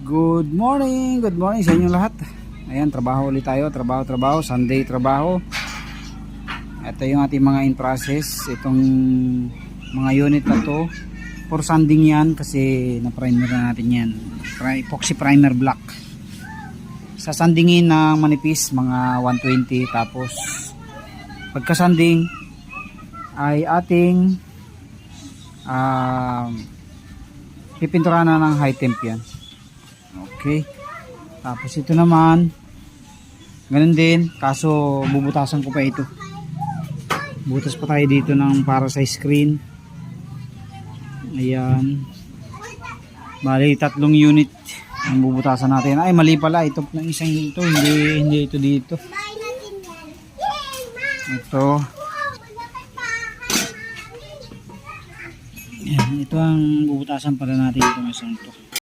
Good morning sa inyo lahat. Ayan, trabaho ulit tayo, trabaho, Sunday trabaho. Ito yung ating mga in process, itong mga unit na to. For sanding yan kasi na-primer na natin yan. Epoxy primer black. Sasandingin ng manipis, mga 120, tapos pagka-sanding ay ating pipinturahan na ng high temp yan. Okay, tapos ito naman ganun din, kaso bubutasan ko pa ito. Butas pa tayo dito ng para sa screen. Ayan, bali 3 unit ang bubutasan natin. Ay mali pala, ito ng isang ito, hindi ito dito. Ito, ayan, ito ang bubutasan para natin, itong isang ito.